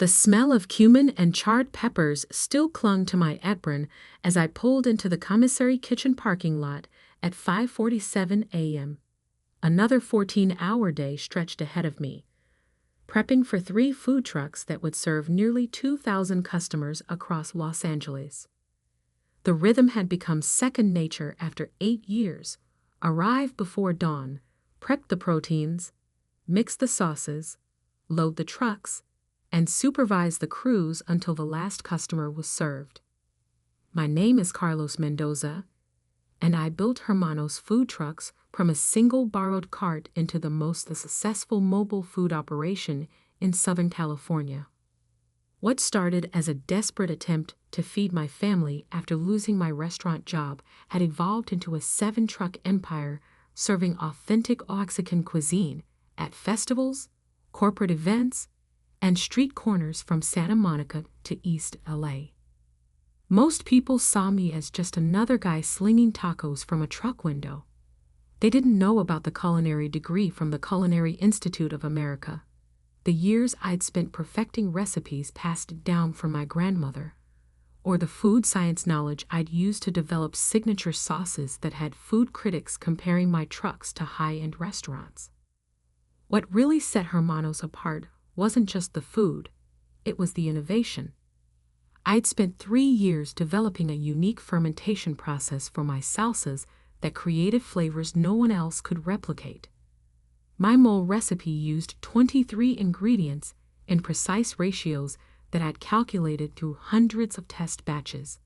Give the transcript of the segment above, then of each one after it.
The smell of cumin and charred peppers still clung to my apron as I pulled into the commissary kitchen parking lot at 5:47 a.m. Another 14-hour day stretched ahead of me, prepping for 3 food trucks that would serve nearly 2,000 customers across Los Angeles. The rhythm had become second nature after 8 years. Arrive before dawn, prep the proteins, mix the sauces, load the trucks, and supervise the crews until the last customer was served. My name is Carlos Mendoza, and I built Hermanos food trucks from a single borrowed cart into the most successful mobile food operation in Southern California. What started as a desperate attempt to feed my family after losing my restaurant job had evolved into a 7-truck empire serving authentic Oaxacan cuisine at festivals, corporate events, and street corners from Santa Monica to East LA. Most people saw me as just another guy slinging tacos from a truck window. They didn't know about the culinary degree from the Culinary Institute of America, the years I'd spent perfecting recipes passed down from my grandmother, or the food science knowledge I'd used to develop signature sauces that had food critics comparing my trucks to high-end restaurants. What really set Hermanos apart wasn't just the food, it was the innovation. I'd spent 3 years developing a unique fermentation process for my salsas that created flavors no one else could replicate. My mole recipe used 23 ingredients in precise ratios that I'd calculated through hundreds of test batches.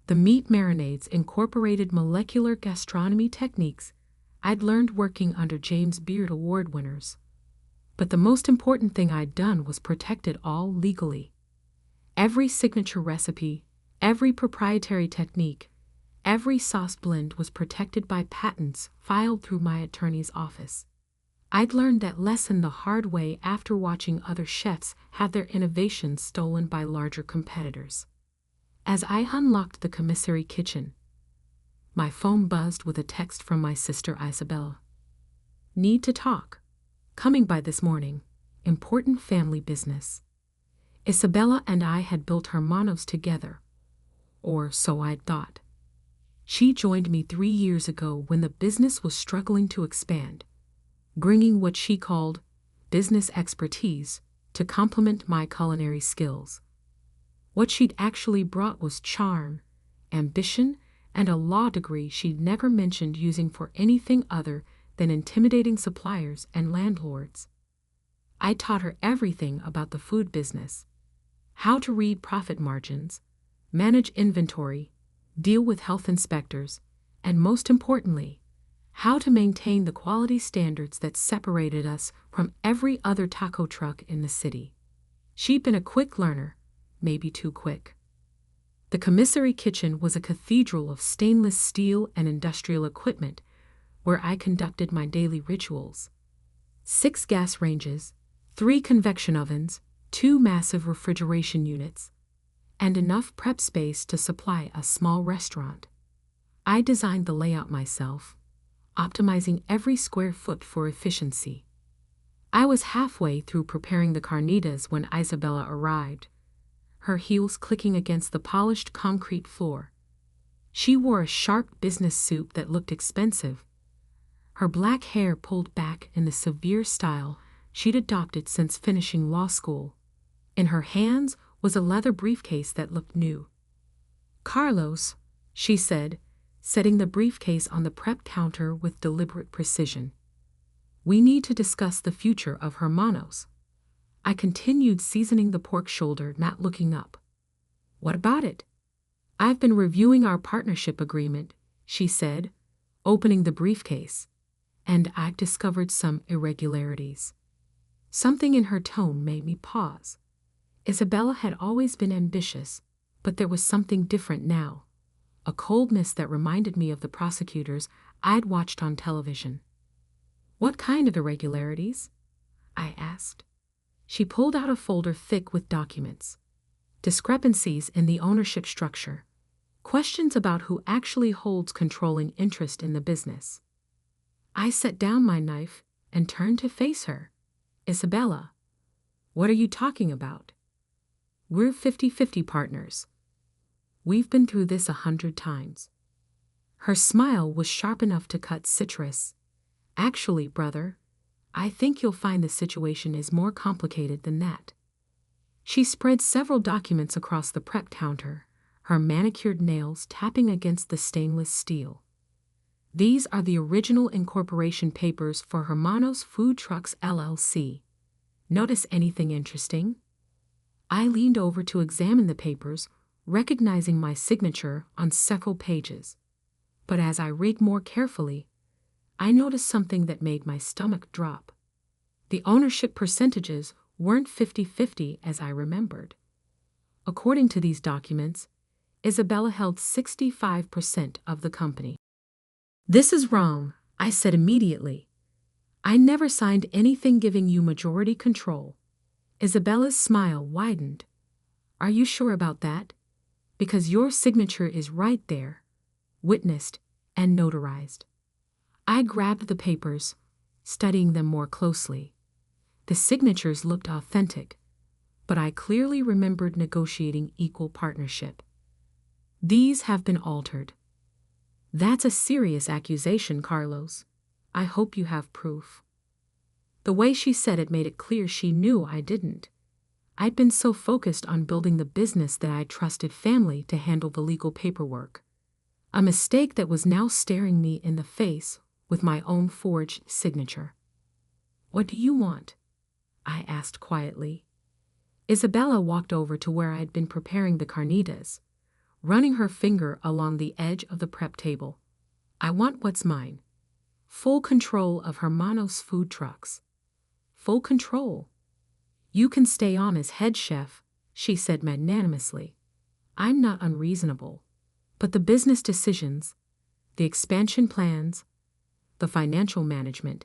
The meat marinades incorporated molecular gastronomy techniques I'd learned working under James Beard Award winners. But the most important thing I'd done was protect it all legally. Every signature recipe, every proprietary technique, every sauce blend was protected by patents filed through my attorney's office. I'd learned that lesson the hard way after watching other chefs have their innovations stolen by larger competitors. As I unlocked the commissary kitchen, my phone buzzed with a text from my sister Isabella. Need to talk. Coming by this morning. Important family business. Isabella and I had built Hermanos together, or so I'd thought. She joined me 3 years ago when the business was struggling to expand, bringing what she called business expertise to complement my culinary skills. What she'd actually brought was charm, ambition, and a law degree she'd never mentioned using for anything other than intimidating suppliers and landlords. I taught her everything about the food business, how to read profit margins, manage inventory, deal with health inspectors, and most importantly, how to maintain the quality standards that separated us from every other taco truck in the city. She'd been a quick learner, maybe too quick. The commissary kitchen was a cathedral of stainless steel and industrial equipment where I conducted my daily rituals. 6 gas ranges, 3 convection ovens, 2 massive refrigeration units, and enough prep space to supply a small restaurant. I designed the layout myself, optimizing every square foot for efficiency. I was halfway through preparing the carnitas when Isabella arrived, her heels clicking against the polished concrete floor. She wore a sharp business suit that looked expensive, her black hair pulled back in the severe style she'd adopted since finishing law school. In her hands was a leather briefcase that looked new. "Carlos," she said, setting the briefcase on the prep counter with deliberate precision. "We need to discuss the future of Hermanos." I continued seasoning the pork shoulder, not looking up. "What about it?" "I've been reviewing our partnership agreement," she said, opening the briefcase, "and I've discovered some irregularities." Something in her tone made me pause. Isabella had always been ambitious, but there was something different now, a coldness that reminded me of the prosecutors I'd watched on television. "What kind of irregularities?" I asked. She pulled out a folder thick with documents. Discrepancies in the ownership structure. Questions about who actually holds controlling interest in the business. I set down my knife and turned to face her. "Isabella, what are you talking about?" We're 50-50 partners. We've been through this 100 times. Her smile was sharp enough to cut citrus. Actually, brother, I think you'll find the situation is more complicated than that. She spread several documents across the prep counter, her manicured nails tapping against the stainless steel. These are the original incorporation papers for Hermanos Food Trucks LLC. Notice anything interesting? I leaned over to examine the papers, recognizing my signature on several pages. But as I read more carefully, I noticed something that made my stomach drop. The ownership percentages weren't 50-50 as I remembered. According to these documents, Isabella held 65% of the company. This is wrong, I said immediately. I never signed anything giving you majority control. Isabella's smile widened. Are you sure about that? Because your signature is right there, witnessed and notarized. I grabbed the papers, studying them more closely. The signatures looked authentic, but I clearly remembered negotiating equal partnership. These have been altered. That's a serious accusation, Carlos. I hope you have proof. The way she said it made it clear she knew I didn't. I'd been so focused on building the business that I trusted family to handle the legal paperwork. A mistake that was now staring me in the face with my own forged signature. What do you want? I asked quietly. Isabella walked over to where I had been preparing the carnitas, running her finger along the edge of the prep table. I want what's mine. Full control of Hermanos Food Trucks. Full control. You can stay on as head chef, she said magnanimously. I'm not unreasonable, but the business decisions, the expansion plans, the financial management,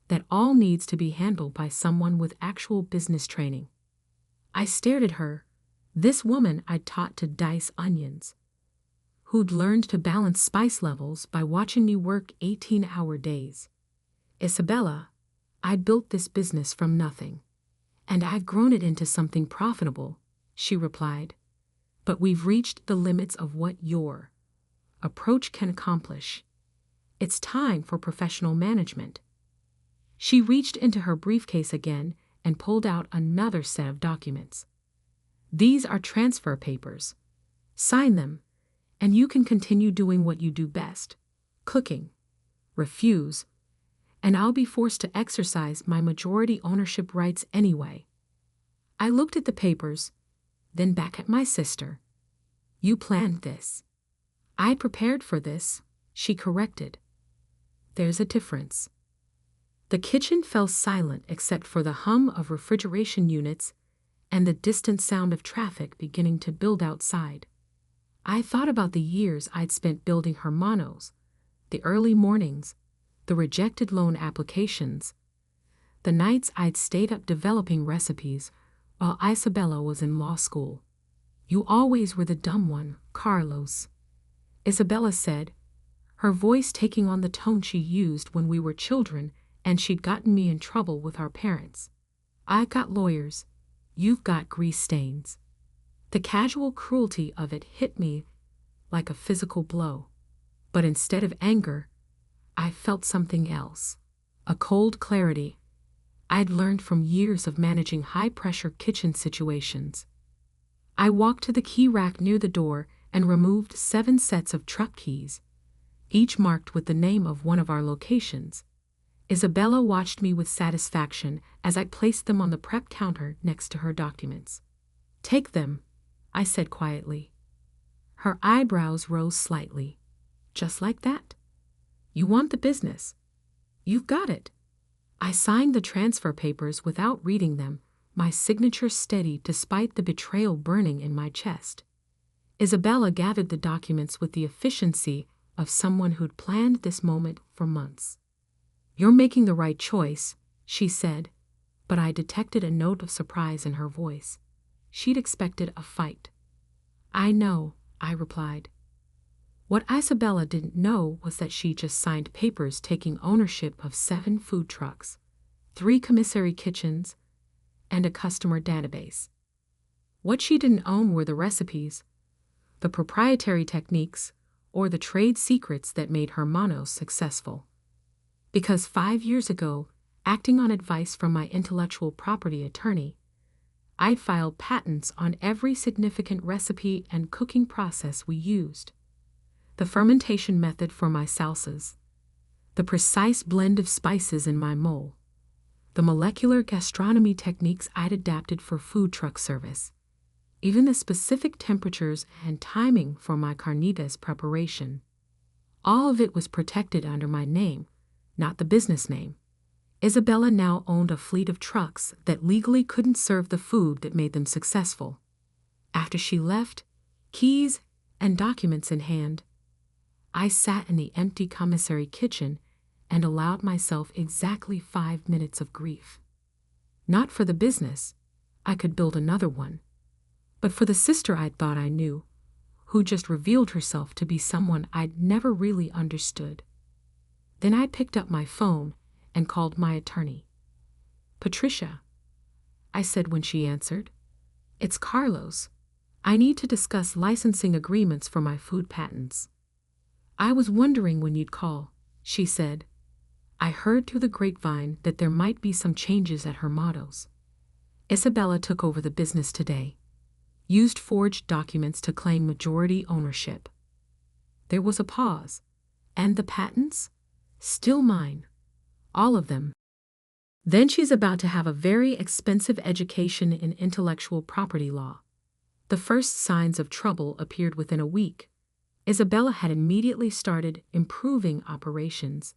that all needs to be handled by someone with actual business training. I stared at her, this woman I'd taught to dice onions, who'd learned to balance spice levels by watching me work 18-hour days. Isabella, I built this business from nothing, and I've grown it into something profitable, she replied. But we've reached the limits of what your approach can accomplish. It's time for professional management. She reached into her briefcase again and pulled out another set of documents. These are transfer papers. Sign them, and you can continue doing what you do best, cooking. Refuse, and I'll be forced to exercise my majority ownership rights anyway. I looked at the papers, then back at my sister. You planned this. I prepared for this, she corrected. There's a difference. The kitchen fell silent except for the hum of refrigeration units and the distant sound of traffic beginning to build outside. I thought about the years I'd spent building Hermanos, the early mornings, the rejected loan applications, the nights I'd stayed up developing recipes while Isabella was in law school. You always were the dumb one, Carlos, Isabella said, her voice taking on the tone she used when we were children and she'd gotten me in trouble with our parents. I've got lawyers, you've got grease stains. The casual cruelty of it hit me like a physical blow. But instead of anger, I felt something else. A cold clarity I'd learned from years of managing high-pressure kitchen situations. I walked to the key rack near the door and removed 7 sets of truck keys, each marked with the name of one of our locations. Isabella watched me with satisfaction as I placed them on the prep counter next to her documents. Take them, I said quietly. Her eyebrows rose slightly. Just like that? You want the business. You've got it. I signed the transfer papers without reading them, my signature steady despite the betrayal burning in my chest. Isabella gathered the documents with the efficiency of someone who'd planned this moment for months. You're making the right choice, she said, but I detected a note of surprise in her voice. She'd expected a fight. I know, I replied. What Isabella didn't know was that she just signed papers taking ownership of 7 food trucks, 3 commissary kitchens, and a customer database. What she didn't own were the recipes, the proprietary techniques, or the trade secrets that made Hermanos successful. Because 5 years ago, acting on advice from my intellectual property attorney, I'd filed patents on every significant recipe and cooking process we used. The fermentation method for my salsas, the precise blend of spices in my mole, the molecular gastronomy techniques I'd adapted for food truck service, even the specific temperatures and timing for my carnitas preparation. All of it was protected under my name, not the business name. Isabella now owned a fleet of trucks that legally couldn't serve the food that made them successful. After she left, keys and documents in hand, I sat in the empty commissary kitchen and allowed myself exactly 5 minutes of grief. Not for the business, I could build another one, but for the sister I thought I knew, who just revealed herself to be someone I'd never really understood. Then I picked up my phone and called my attorney. "Patricia," I said when she answered. "It's Carlos. I need to discuss licensing agreements for my food patents." "I was wondering when you'd call," she said. "I heard through the grapevine that there might be some changes at Hermanos. Isabella took over the business today, used forged documents to claim majority ownership." There was a pause. "And the patents? Still mine. All of them." "Then she's about to have a very expensive education in intellectual property law." The first signs of trouble appeared within a week. Isabella had immediately started improving operations,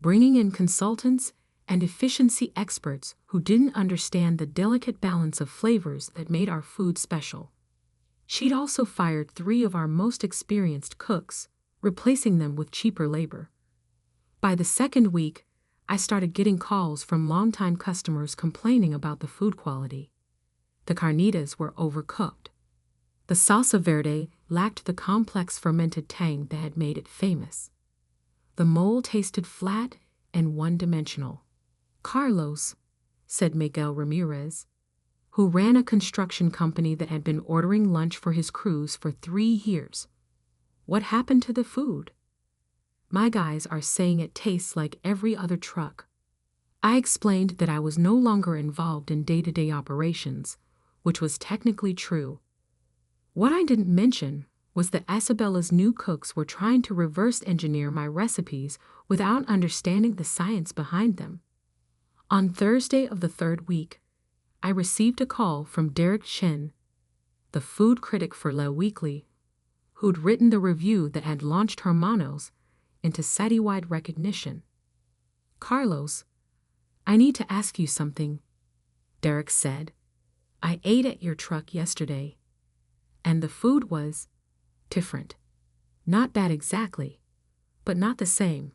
bringing in consultants and efficiency experts who didn't understand the delicate balance of flavors that made our food special. She'd also fired 3 of our most experienced cooks, replacing them with cheaper labor. By the second week, I started getting calls from longtime customers complaining about the food quality. The carnitas were overcooked. The salsa verde lacked the complex fermented tang that had made it famous. The mole tasted flat and one-dimensional. "Carlos," said Miguel Ramirez, who ran a construction company that had been ordering lunch for his crews for 3 years. "What happened to the food?" "My guys are saying it tastes like every other truck." I explained that I was no longer involved in day-to-day operations, which was technically true. What I didn't mention was that Isabella's new cooks were trying to reverse engineer my recipes without understanding the science behind them. On Thursday of the 3rd week, I received a call from Derek Chen, the food critic for Le Weekly, who'd written the review that had launched Hermanos into citywide recognition. "Carlos, I need to ask you something," Derek said. "I ate at your truck yesterday, and the food was different. Not bad exactly, but not the same.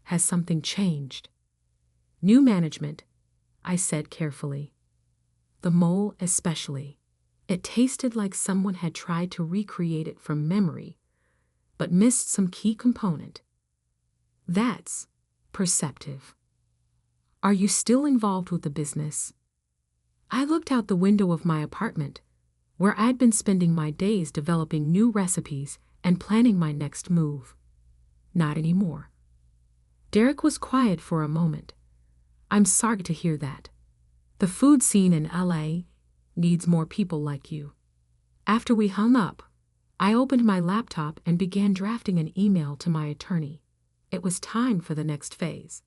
Has something changed?" "New management," I said carefully. "The mole especially. It tasted like someone had tried to recreate it from memory, but missed some key component." "That's perceptive. Are you still involved with the business?" I looked out the window of my apartment, where I'd been spending my days developing new recipes and planning my next move. "Not anymore." Derek was quiet for a moment. "I'm sorry to hear that. The food scene in LA needs more people like you." After we hung up, I opened my laptop and began drafting an email to my attorney. It was time for the next phase.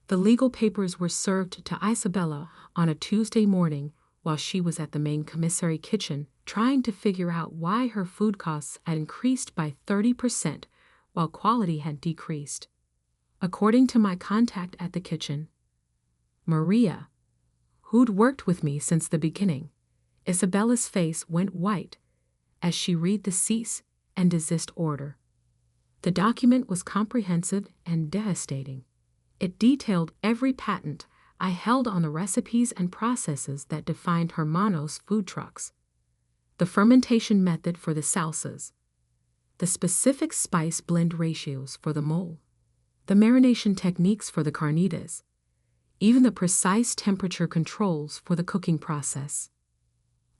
The legal papers were served to Isabella on a Tuesday morning while she was at the main commissary kitchen trying to figure out why her food costs had increased by 30% while quality had decreased. According to my contact at the kitchen, Maria, who'd worked with me since the beginning, Isabella's face went white as she read the cease and desist order. The document was comprehensive and devastating. It detailed every patent I held on the recipes and processes that defined Hermanos food trucks, the fermentation method for the salsas, the specific spice blend ratios for the mole, the marination techniques for the carnitas, even the precise temperature controls for the cooking process.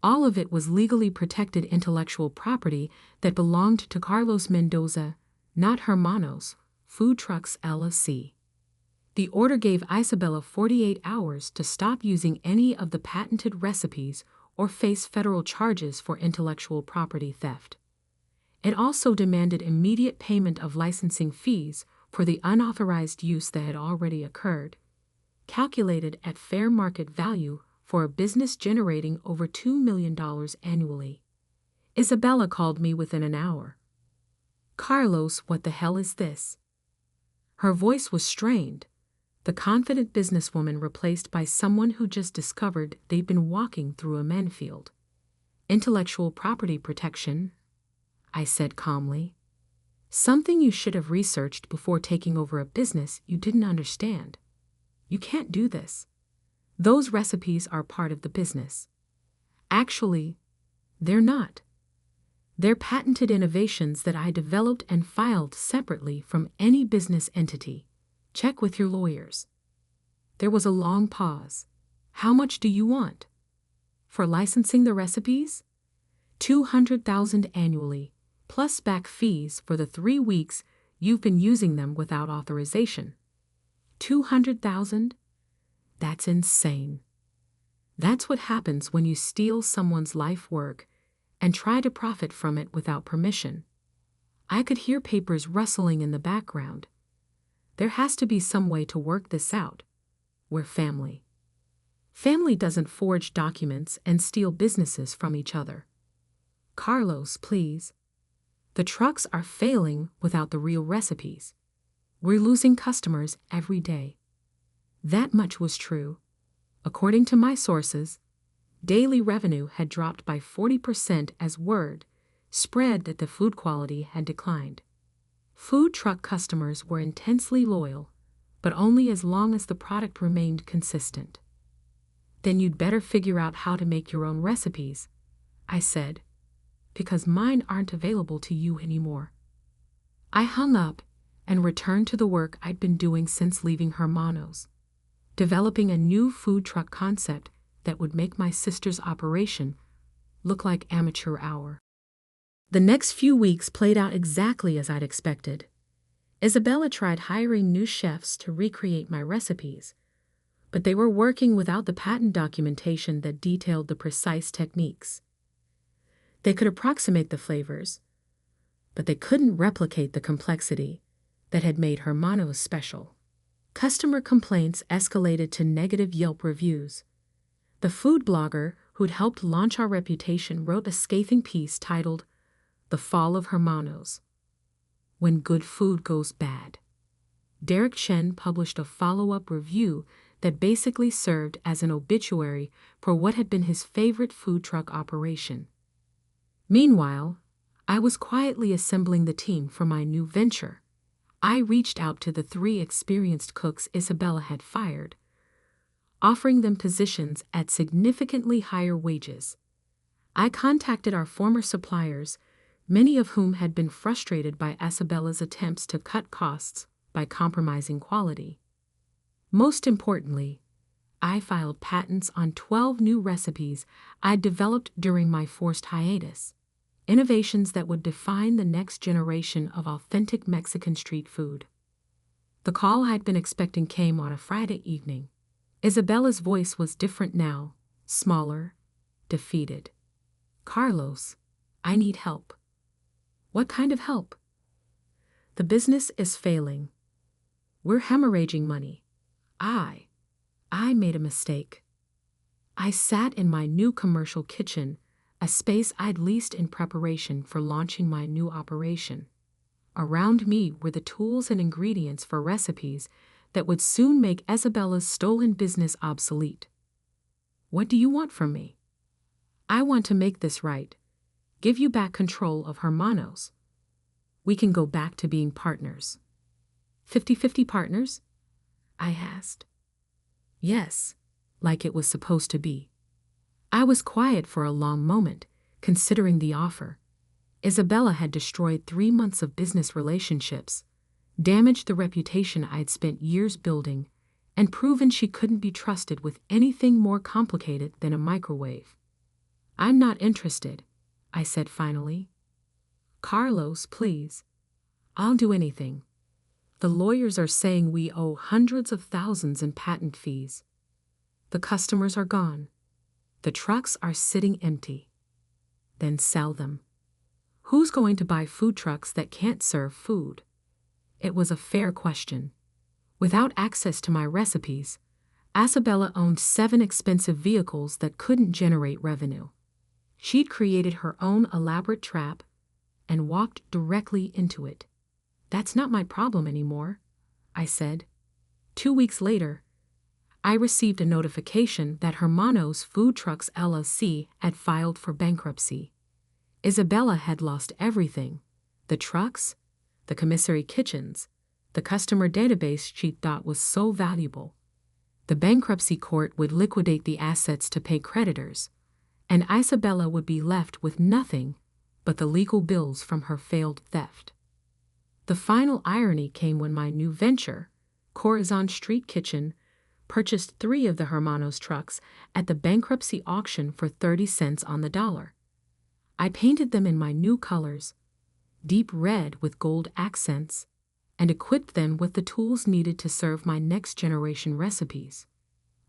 All of it was legally protected intellectual property that belonged to Carlos Mendoza, not Hermanos Food Trucks LLC. The order gave Isabella 48 hours to stop using any of the patented recipes or face federal charges for intellectual property theft. It also demanded immediate payment of licensing fees for the unauthorized use that had already occurred, calculated at fair market value for a business generating over $2 million annually. Isabella called me within an hour. "Carlos, what the hell is this?" Her voice was strained, the confident businesswoman replaced by someone who just discovered they'd been walking through a minefield. "Intellectual property protection," I said calmly. "Something you should have researched before taking over a business you didn't understand. You can't do this. Those recipes are part of the business." "Actually, they're not. They're patented innovations that I developed and filed separately from any business entity. Check with your lawyers." There was a long pause. "How much do you want?" "For licensing the recipes?" $200,000 annually, plus back fees for the 3 weeks you've been using them without authorization. $200,000? That's insane. That's what happens when you steal someone's life work and try to profit from it without permission. I could hear papers rustling in the background. There has to be some way to work this out. We're family. Family doesn't forge documents and steal businesses from each other. "Carlos, please. The trucks are failing without the real recipes. We're losing customers every day." That much was true. According to my sources, daily revenue had dropped by 40% as word spread that the food quality had declined. Food truck customers were intensely loyal, but only as long as the product remained consistent. "Then you'd better figure out how to make your own recipes," I said, "because mine aren't available to you anymore." I hung up and returned to the work I'd been doing since leaving Hermanos, developing a new food truck concept that would make my sister's operation look like amateur hour. The next few weeks played out exactly as I'd expected. Isabella tried hiring new chefs to recreate my recipes, but they were working without the patent documentation that detailed the precise techniques. They could approximate the flavors, but they couldn't replicate the complexity that had made Hermanos special. Customer complaints escalated to negative Yelp reviews. The food blogger who'd helped launch our reputation wrote a scathing piece titled "The Fall of Hermanos: When Good Food Goes Bad." Derek Chen published a follow-up review that basically served as an obituary for what had been his favorite food truck operation. Meanwhile, I was quietly assembling the team for my new venture. I reached out to the 3 experienced cooks Isabella had fired, offering them positions at significantly higher wages. I contacted our former suppliers, many of whom had been frustrated by Isabella's attempts to cut costs by compromising quality. Most importantly, I filed patents on 12 new recipes I'd developed during my forced hiatus, innovations that would define the next generation of authentic Mexican street food. The call I'd been expecting came on a Friday evening. Isabella's voice was different now, smaller, defeated. "Carlos, I need help." "What kind of help?" "The business is failing. We're hemorrhaging money. I made a mistake." I sat in my new commercial kitchen, a space I'd leased in preparation for launching my new operation. Around me were the tools and ingredients for recipes that would soon make Isabella's stolen business obsolete. "What do you want from me?" "I want to make this right. Give you back control of Hermanos. We can go back to being partners." 50-50 partners?" I asked. "Yes, like it was supposed to be." I was quiet for a long moment, considering the offer. Isabella had destroyed 3 months of business relationships, damaged the reputation I'd spent years building, and proven she couldn't be trusted with anything more complicated than a microwave. I'm not interested, I said finally. Carlos, please. I'll do anything. The lawyers are saying we owe hundreds of thousands in patent fees. The customers are gone. The trucks are sitting empty. Then sell them. Who's going to buy food trucks that can't serve food? It was a fair question. Without access to my recipes, Isabella owned 7 expensive vehicles that couldn't generate revenue. She'd created her own elaborate trap and walked directly into it. That's not my problem anymore, I said. 2 weeks later, I received a notification that Hermanos Food Trucks LLC had filed for bankruptcy. Isabella had lost everything: the trucks, the commissary kitchens, the customer database she thought was so valuable. The bankruptcy court would liquidate the assets to pay creditors, and Isabella would be left with nothing but the legal bills from her failed theft. The final irony came when my new venture, Corazon Street Kitchen, purchased 3 of the Hermanos trucks at the bankruptcy auction for 30 cents on the dollar. I painted them in my new colors, deep red with gold accents, and equipped them with the tools needed to serve my next-generation recipes.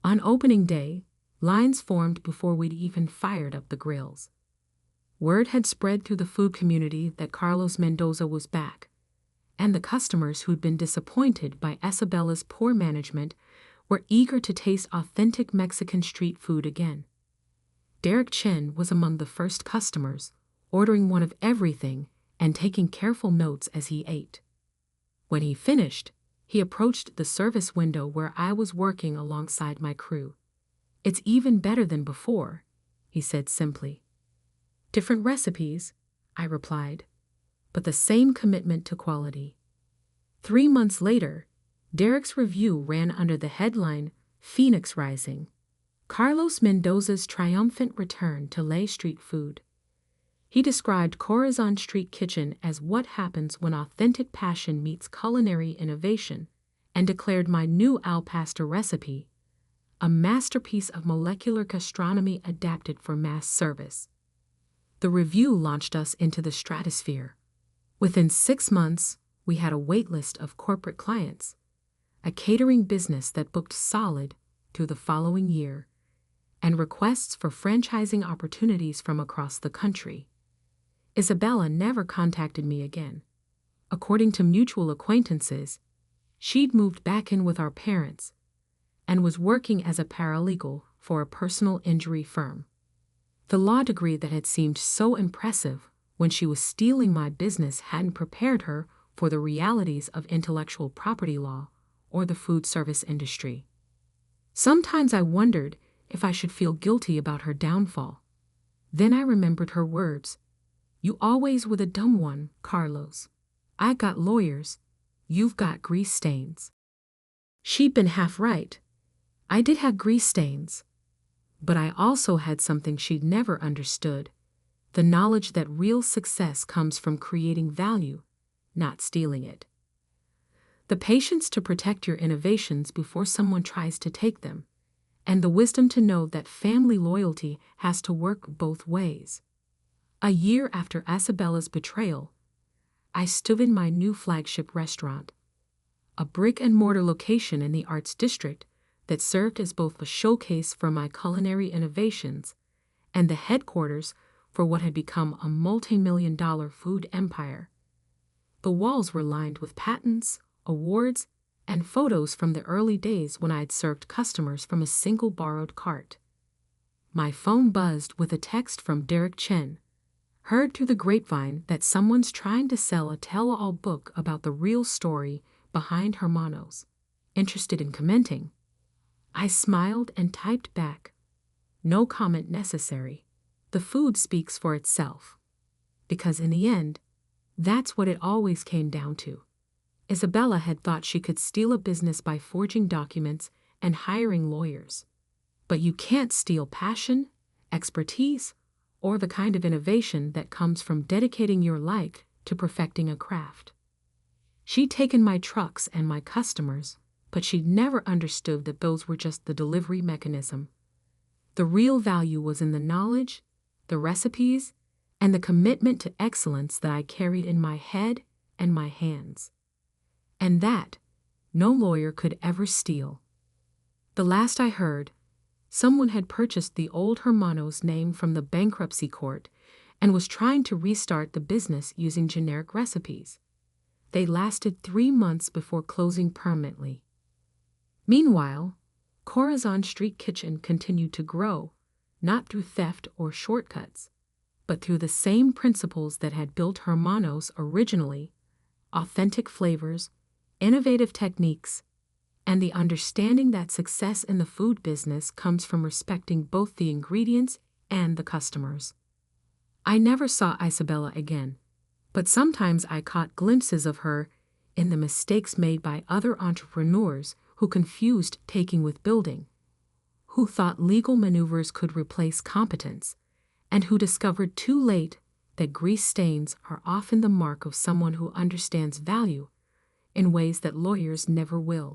On opening day, lines formed before we'd even fired up the grills. Word had spread through the food community that Carlos Mendoza was back, and the customers who'd been disappointed by Isabella's poor management were eager to taste authentic Mexican street food again. Derek Chen was among the first customers, ordering one of everything and taking careful notes as he ate. When he finished, he approached the service window where I was working alongside my crew. "It's even better than before," he said simply. "Different recipes," I replied, "but the same commitment to quality." 3 months later, Derek's review ran under the headline, "Phoenix Rising: Carlos Mendoza's Triumphant Return to Lay Street Food." He described Corazon Street Kitchen as what happens when authentic passion meets culinary innovation, and declared my new al pastor recipe a masterpiece of molecular gastronomy adapted for mass service. The review launched us into the stratosphere. Within 6 months, we had a waitlist of corporate clients, a catering business that booked solid through the following year, and requests for franchising opportunities from across the country. Isabella never contacted me again. According to mutual acquaintances, she'd moved back in with our parents and was working as a paralegal for a personal injury firm. The law degree that had seemed so impressive when she was stealing my business hadn't prepared her for the realities of intellectual property law or the food service industry. Sometimes I wondered if I should feel guilty about her downfall. Then I remembered her words, "You always were the dumb one, Carlos. I got lawyers. You've got grease stains." She'd been half right. I did have grease stains. But I also had something she'd never understood: the knowledge that real success comes from creating value, not stealing it. The patience to protect your innovations before someone tries to take them, and the wisdom to know that family loyalty has to work both ways. A year after Isabella's betrayal, I stood in my new flagship restaurant, a brick-and-mortar location in the Arts District that served as both a showcase for my culinary innovations and the headquarters for what had become a multi-million-dollar food empire. The walls were lined with patents, awards, and photos from the early days when I had served customers from a single borrowed cart. My phone buzzed with a text from Derek Chen. "Heard through the grapevine that someone's trying to sell a tell-all book about the real story behind Hermanos. Interested in commenting?" I smiled and typed back, "No comment necessary. The food speaks for itself." Because in the end, that's what it always came down to. Isabella had thought she could steal a business by forging documents and hiring lawyers. But you can't steal passion, expertise, or the kind of innovation that comes from dedicating your life to perfecting a craft. She'd taken my trucks and my customers, but she'd never understood that those were just the delivery mechanism. The real value was in the knowledge, the recipes, and the commitment to excellence that I carried in my head and my hands. And that no lawyer could ever steal. The last I heard, someone had purchased the old Hermanos name from the bankruptcy court and was trying to restart the business using generic recipes. They lasted 3 months before closing permanently. Meanwhile, Corazon Street Kitchen continued to grow, not through theft or shortcuts, but through the same principles that had built Hermanos originally: authentic flavors, innovative techniques, and the understanding that success in the food business comes from respecting both the ingredients and the customers. I never saw Isabella again, but sometimes I caught glimpses of her in the mistakes made by other entrepreneurs who confused taking with building, who thought legal maneuvers could replace competence, and who discovered too late that grease stains are often the mark of someone who understands value in ways that lawyers never will.